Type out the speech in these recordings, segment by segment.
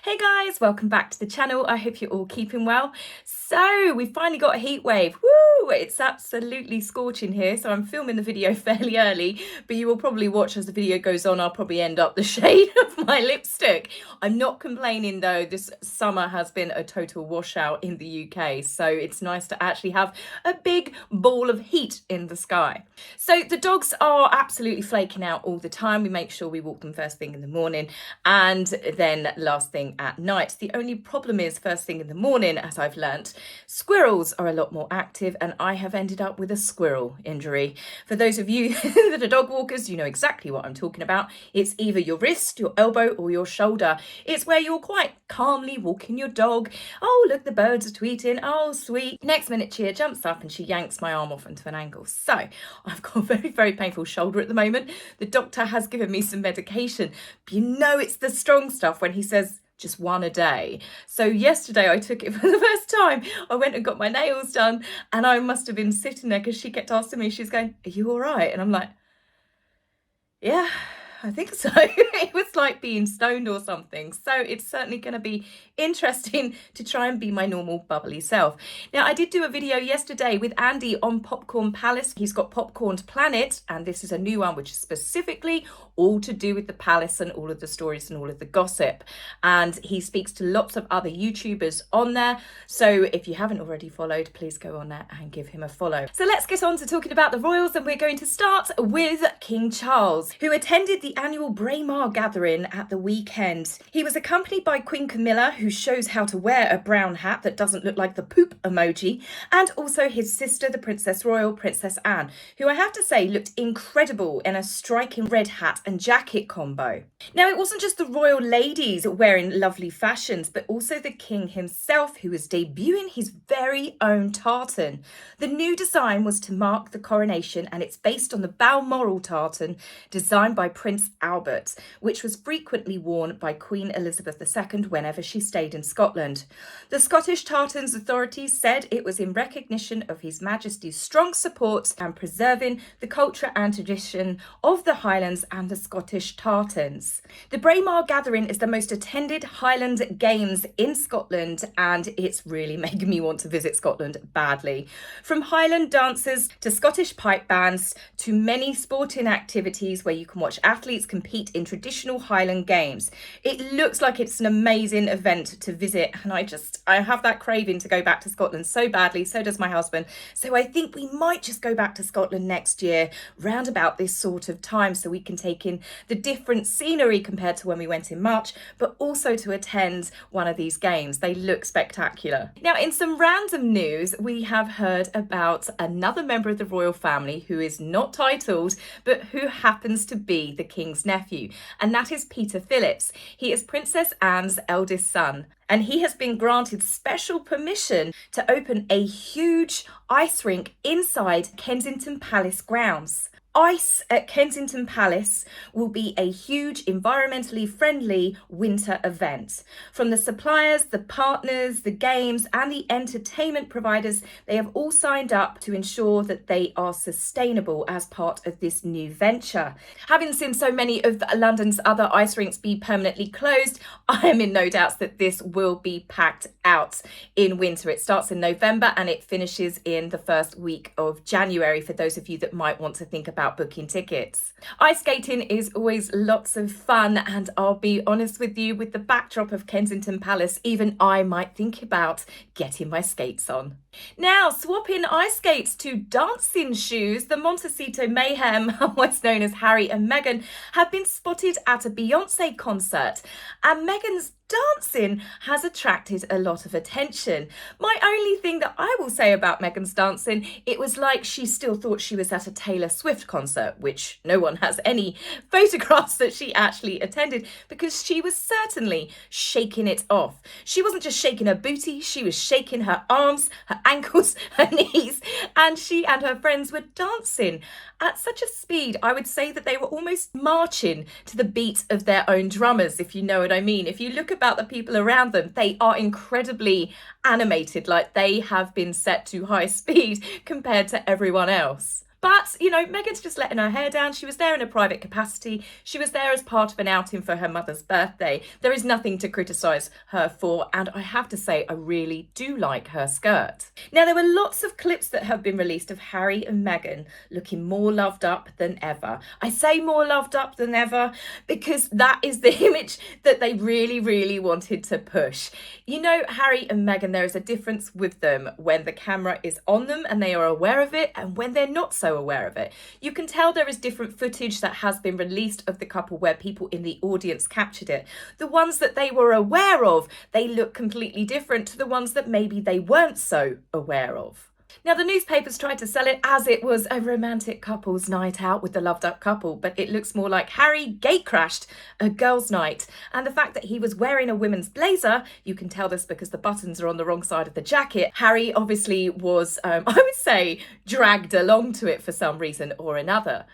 Hey guys, welcome back to the channel. I hope you're all keeping well. So we finally got a heat wave. Woo! It's absolutely scorching here. So I'm filming the video fairly early, but you will probably watch as the video goes on. I'll probably end up the shade of my lipstick. I'm not complaining though. This summer has been a total washout in the UK. So it's nice to actually have a big ball of heat in the sky. So the dogs are absolutely flaking out all the time. We make sure we walk them first thing in the morning and then last thing at night. The only problem is first thing in the morning, as I've learnt, squirrels are a lot more active and I have ended up with a squirrel injury. For those of you that are dog walkers, you know exactly what I'm talking about. It's either your wrist, your elbow or your shoulder. It's where you're quite calmly walking your dog. Oh, look, the birds are tweeting. Oh, sweet. Next minute, Chia jumps up and she yanks my arm off into an angle. So I've got a very, very painful shoulder at the moment. The doctor has given me some medication, but you know it's the strong stuff when he says just one a day. So yesterday I took it for the first time. I went and got my nails done and I must have been sitting there because she kept asking me, she's going, "Are you all right?" And I'm like, yeah, I think so. It was like being stoned or something. So it's certainly going to be interesting to try and be my normal bubbly self. Now, I did do a video yesterday with Andy on Popcorn Palace. He's got Popcorn's Planet, and this is a new one, which is specifically all to do with the palace and all of the stories and all of the gossip. And he speaks to lots of other YouTubers on there. So if you haven't already followed, please go on there and give him a follow. So let's get on to talking about the royals, and we're going to start with King Charles, who attended the annual Braemar gathering at the weekend. He was accompanied by Queen Camilla, who shows how to wear a brown hat that doesn't look like the poop emoji, and also his sister, the Princess Royal, Princess Anne, who I have to say looked incredible in a striking red hat and jacket combo. Now, it wasn't just the royal ladies wearing lovely fashions, but also the king himself, who was debuting his very own tartan. The new design was to mark the coronation, and it's based on the Balmoral tartan designed by Prince Albert, which was frequently worn by Queen Elizabeth II whenever she stayed in Scotland. The Scottish Tartans authorities said it was in recognition of His Majesty's strong support and preserving the culture and tradition of the Highlands and the Scottish tartans. The Braemar gathering is the most attended Highland Games in Scotland, and it's really making me want to visit Scotland badly. From Highland dances to Scottish pipe bands to many sporting activities where you can watch athletes compete in traditional Highland games. It looks like it's an amazing event to visit, and I have that craving to go back to Scotland so badly. So does my husband. So I think we might just go back to Scotland next year round about this sort of time, so we can take in the different scenery compared to when we went in March, but also to attend one of these games. They look spectacular. Now, in some random news, we have heard about another member of the royal family who is not titled, but who happens to be the king's nephew, and that is Peter Phillips. He is Princess Anne's eldest son, and he has been granted special permission to open a huge ice rink inside Kensington Palace grounds. Ice at Kensington Palace will be a huge environmentally friendly winter event. From the suppliers, the partners, the games and the entertainment providers, they have all signed up to ensure that they are sustainable as part of this new venture. Having seen so many of London's other ice rinks be permanently closed, I am in no doubt that this will be packed out in winter. It starts in November and it finishes in the first week of January for those of you that might want to think about booking tickets. Ice skating is always lots of fun, and I'll be honest with you, with the backdrop of Kensington Palace, even I might think about getting my skates on. Now, swapping ice skates to dancing shoes, the Montecito Mayhem, otherwise known as Harry and Meghan, have been spotted at a Beyoncé concert, and Meghan's dancing has attracted a lot of attention. My only thing that I will say about Meghan's dancing, it was like she still thought she was at a Taylor Swift concert, which no one has any photographs that she actually attended, because she was certainly shaking it off. She wasn't just shaking her booty, she was shaking her arms, her ankles, her knees, and she and her friends were dancing at such a speed, I would say that they were almost marching to the beat of their own drummers, if you know what I mean. If you look about the people around them, they are incredibly animated, like they have been set to high speed compared to everyone else. But, you know, Meghan's just letting her hair down. She was there in a private capacity. She was there as part of an outing for her mother's birthday. There is nothing to criticise her for, and I have to say, I really do like her skirt. Now, there were lots of clips that have been released of Harry and Meghan looking more loved up than ever. I say more loved up than ever because that is the image that they really, really wanted to push. You know, Harry and Meghan, there is a difference with them when the camera is on them and they are aware of it, and when they're not so aware of it. You can tell there is different footage that has been released of the couple where people in the audience captured it. The ones that they were aware of, they look completely different to the ones that maybe they weren't so aware of. Now, the newspapers tried to sell it as it was a romantic couple's night out with the loved up couple, but it looks more like Harry gatecrashed a girls' night. And the fact that he was wearing a women's blazer, you can tell this because the buttons are on the wrong side of the jacket. Harry obviously was, I would say, dragged along to it for some reason or another.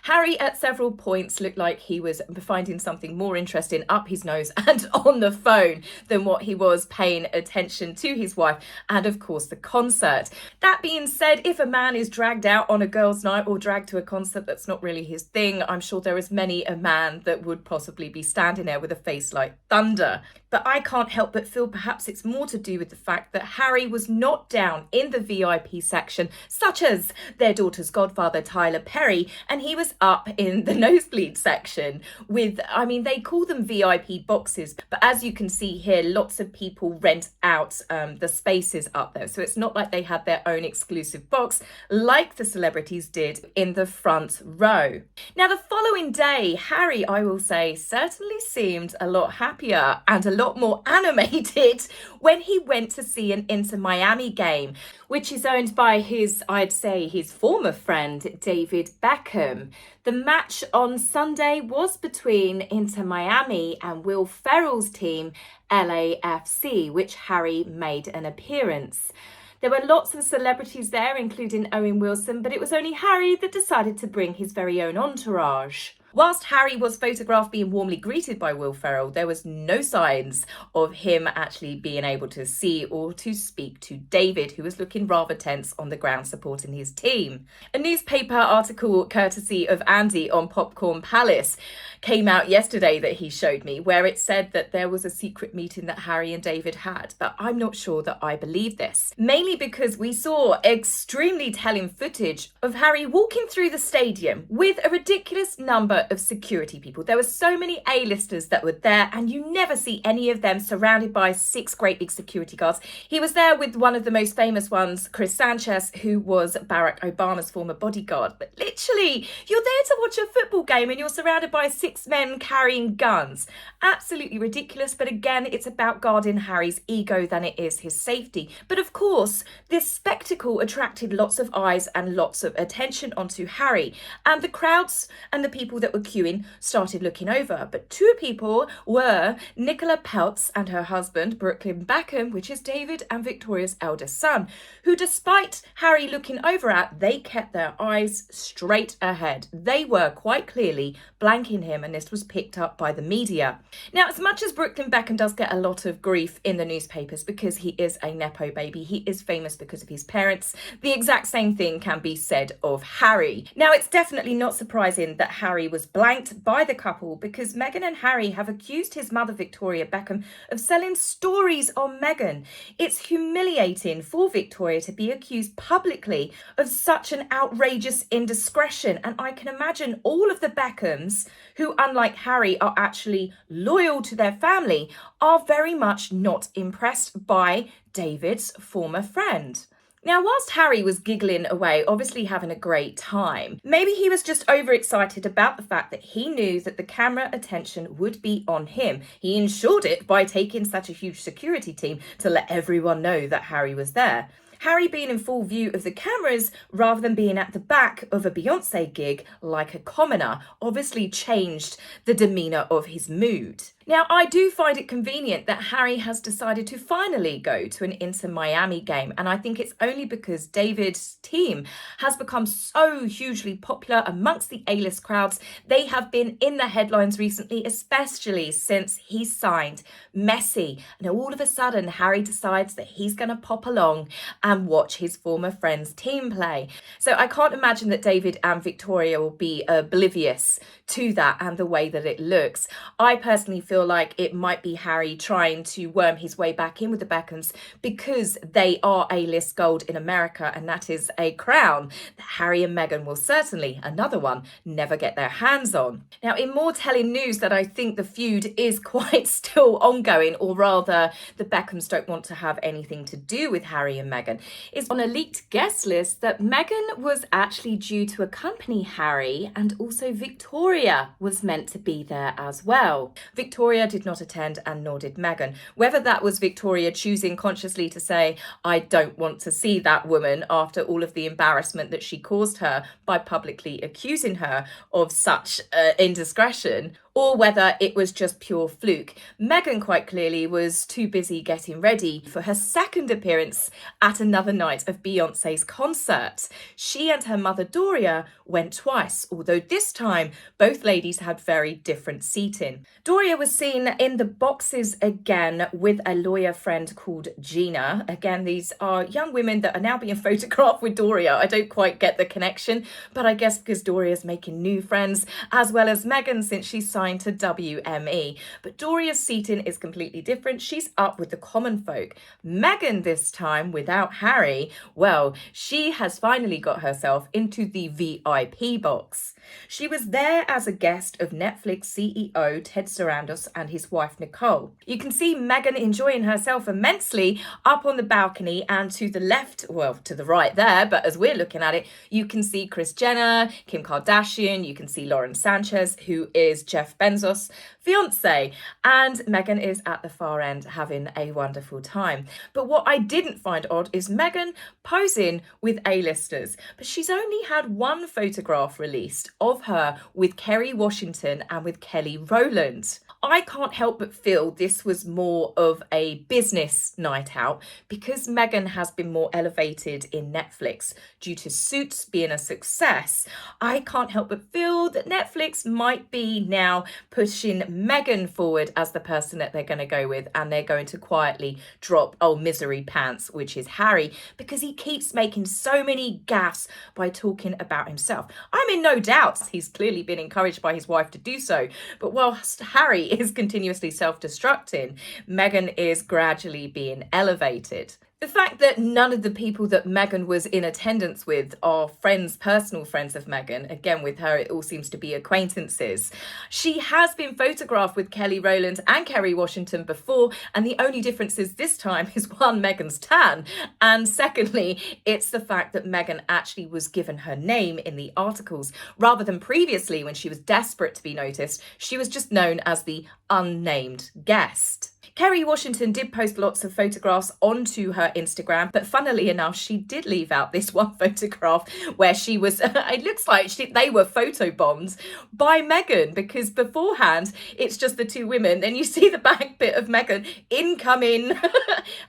Harry at several points looked like he was finding something more interesting up his nose and on the phone than what he was paying attention to his wife and, of course, the concert. That being said, if a man is dragged out on a girls' night or dragged to a concert that's not really his thing, I'm sure there is many a man that would possibly be standing there with a face like thunder. But I can't help but feel perhaps it's more to do with the fact that Harry was not down in the VIP section, such as their daughter's godfather, Tyler Perry, and he was up in the nosebleed section with, I mean, they call them VIP boxes, but as you can see here, lots of people rent out the spaces up there. So it's not like they had their own exclusive box like the celebrities did in the front row. Now, the following day, Harry, I will say, certainly seemed a lot happier and a lot more animated when he went to see an Inter Miami game, which is owned by I'd say his former friend, David Beckham. The match on Sunday was between Inter Miami and Will Ferrell's team, LAFC, which Harry made an appearance. There were lots of celebrities there, including Owen Wilson, but it was only Harry that decided to bring his very own entourage. Whilst Harry was photographed being warmly greeted by Will Ferrell, there was no signs of him actually being able to see or to speak to David, who was looking rather tense on the ground supporting his team. A newspaper article courtesy of Andy on Popcorn Palace came out yesterday that he showed me, where it said that there was a secret meeting that Harry and David had, but I'm not sure that I believe this. Mainly because we saw extremely telling footage of Harry walking through the stadium with a ridiculous number of security people. There were so many A-listers that were there, and you never see any of them surrounded by 6 great big security guards. He was there with one of the most famous ones, Chris Sanchez, who was Barack Obama's former bodyguard. But literally, you're there to watch a football game and you're surrounded by 6 men carrying guns. Absolutely ridiculous, but again, it's about guarding Harry's ego than it is his safety. But of course, this spectacle attracted lots of eyes and lots of attention onto Harry, and the crowds and the people that were queuing started looking over. But 2 people were Nicola Peltz and her husband, Brooklyn Beckham, which is David and Victoria's eldest son, who, despite Harry looking over at, they kept their eyes straight ahead. They were quite clearly blanking him, and this was picked up by the media. Now, as much as Brooklyn Beckham does get a lot of grief in the newspapers because he is a Nepo baby, he is famous because of his parents, the exact same thing can be said of Harry. Now, it's definitely not surprising that Harry was blanked by the couple because Meghan and Harry have accused his mother, Victoria Beckham, of selling stories on Meghan. It's humiliating for Victoria to be accused publicly of such an outrageous indiscretion, and I can imagine all of the Beckhams, who unlike Harry are actually loyal to their family, are very much not impressed by David's former friend. Now, whilst Harry was giggling away, obviously having a great time, maybe he was just overexcited about the fact that he knew that the camera attention would be on him. He ensured it by taking such a huge security team to let everyone know that Harry was there. Harry being in full view of the cameras rather than being at the back of a Beyoncé gig like a commoner obviously changed the demeanour of his mood. Now, I do find it convenient that Harry has decided to finally go to an Inter Miami game, and I think it's only because David's team has become so hugely popular amongst the A-list crowds. They have been in the headlines recently, especially since he signed Messi. And all of a sudden, Harry decides that he's going to pop along and watch his former friend's team play. So I can't imagine that David and Victoria will be oblivious to that and the way that it looks. I personally feel like it might be Harry trying to worm his way back in with the Beckhams because they are A-list gold in America, and that is a crown that Harry and Meghan will certainly, another one, never get their hands on. Now, in more telling news that I think the feud is quite still ongoing, or rather the Beckhams don't want to have anything to do with Harry and Meghan, is on a leaked guest list that Meghan was actually due to accompany Harry, and also Victoria was meant to be there as well. Victoria did not attend, and nor did Meghan. Whether that was Victoria choosing consciously to say, I don't want to see that woman after all of the embarrassment that she caused her by publicly accusing her of such indiscretion, or whether it was just pure fluke. Meghan quite clearly was too busy getting ready for her second appearance at another night of Beyoncé's concert. She and her mother Doria went twice, although this time both ladies had very different seating. Doria was seen in the boxes again with a lawyer friend called Gina. Again, these are young women that are now being photographed with Doria. I don't quite get the connection, but I guess because Doria's making new friends, as well as Meghan since she's signed to WME. But Doria's seating is completely different. She's up with the common folk. Meghan this time, without Harry, well, she has finally got herself into the VIP box. She was there as a guest of Netflix CEO Ted Sarandos and his wife Nicole. You can see Meghan enjoying herself immensely up on the balcony, and to the left, well, to the right there, but as we're looking at it, you can see Kris Jenner, Kim Kardashian, you can see Lauren Sanchez, who is Jeff Bezos' fiance, and Meghan is at the far end having a wonderful time. But what I didn't find odd is Meghan posing with A-listers, but she's only had one photograph released of her with Kerry Washington and with Kelly Rowland. I can't help but feel this was more of a business night out because Meghan has been more elevated in Netflix due to Suits being a success. I can't help but feel that Netflix might be now pushing Meghan forward as the person that they're going to go with, and they're going to quietly drop old misery pants, which is Harry, because he keeps making so many gaffes by talking about himself. I'm in no doubt he's clearly been encouraged by his wife to do so, but whilst Harry is continuously self-destructing, Meghan is gradually being elevated. The fact that none of the people that Meghan was in attendance with are friends, personal friends of Meghan, again with her it all seems to be acquaintances. She has been photographed with Kelly Rowland and Kerry Washington before, and the only difference is this time is one, Meghan's tan, and secondly, it's the fact that Meghan actually was given her name in the articles, rather than previously when she was desperate to be noticed, she was just known as the unnamed guest. Kerry Washington did post lots of photographs onto her Instagram, but funnily enough, she did leave out this one photograph where she was, it looks like they were photobombed by Meghan, because beforehand, it's just the two women, then you see the back bit of Meghan incoming,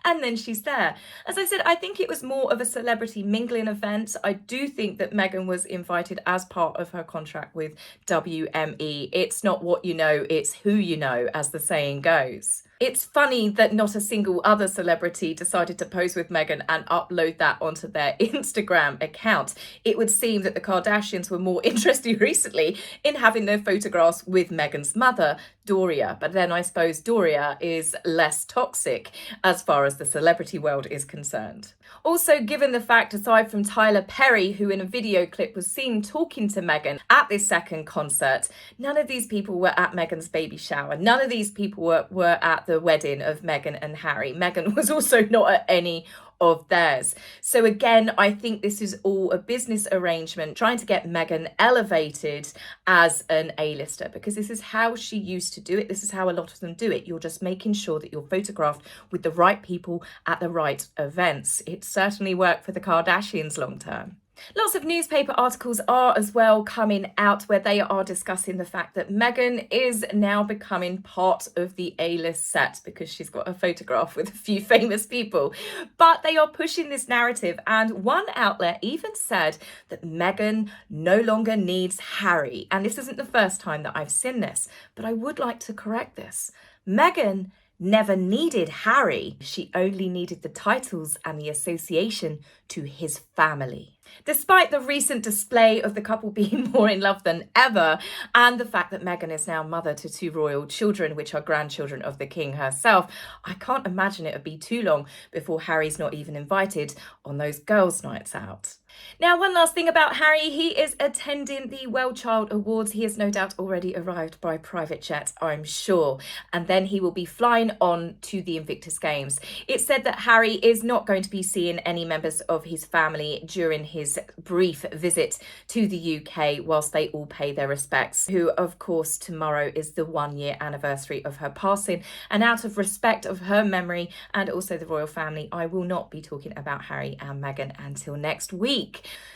and then she's there. As I said, I think it was more of a celebrity mingling event. I do think that Meghan was invited as part of her contract with WME. It's not what you know, it's who you know, as the saying goes. It's funny that not a single other celebrity decided to pose with Meghan and upload that onto their Instagram account. It would seem that the Kardashians were more interested recently in having their photographs with Meghan's mother, Doria. But then I suppose Doria is less toxic as far as the celebrity world is concerned. Also, given the fact, aside from Tyler Perry, who in a video clip was seen talking to Meghan at this second concert, none of these people were at Meghan's baby shower. None of these people were at the wedding of Meghan and Harry. Meghan was also not at any of theirs. So again, I think this is all a business arrangement trying to get Meghan elevated as an A-lister, because this is how she used to do it. This is how a lot of them do it. You're just making sure that you're photographed with the right people at the right events. It certainly worked for the Kardashians long term. Lots of newspaper articles are as well coming out where they are discussing the fact that Meghan is now becoming part of the A-list set because she's got a photograph with a few famous people. But they are pushing this narrative, and one outlet even said that Meghan no longer needs Harry. And this isn't the first time that I've seen this, but I would like to correct this. Meghan never needed Harry. She only needed the titles and the association to his family. Despite the recent display of the couple being more in love than ever, and the fact that Meghan is now mother to 2 royal children, which are grandchildren of the King herself, I can't imagine it would be too long before Harry's not even invited on those girls' nights out. Now, one last thing about Harry, he is attending the Well Child Awards. He has no doubt already arrived by private jet, I'm sure. And then he will be flying on to the Invictus Games. It's said that Harry is not going to be seeing any members of his family during his brief visit to the UK whilst they all pay their respects, who, of course, tomorrow is the 1-year anniversary of her passing. And out of respect of her memory and also the royal family, I will not be talking about Harry and Meghan until next week.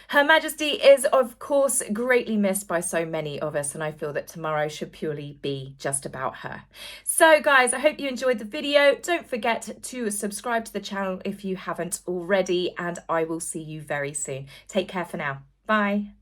Her Majesty is, of course, greatly missed by so many of us, and I feel that tomorrow should purely be just about her. So, guys, I hope you enjoyed the video. Don't forget to subscribe to the channel if you haven't already, and I will see you very soon. Take care for now. Bye.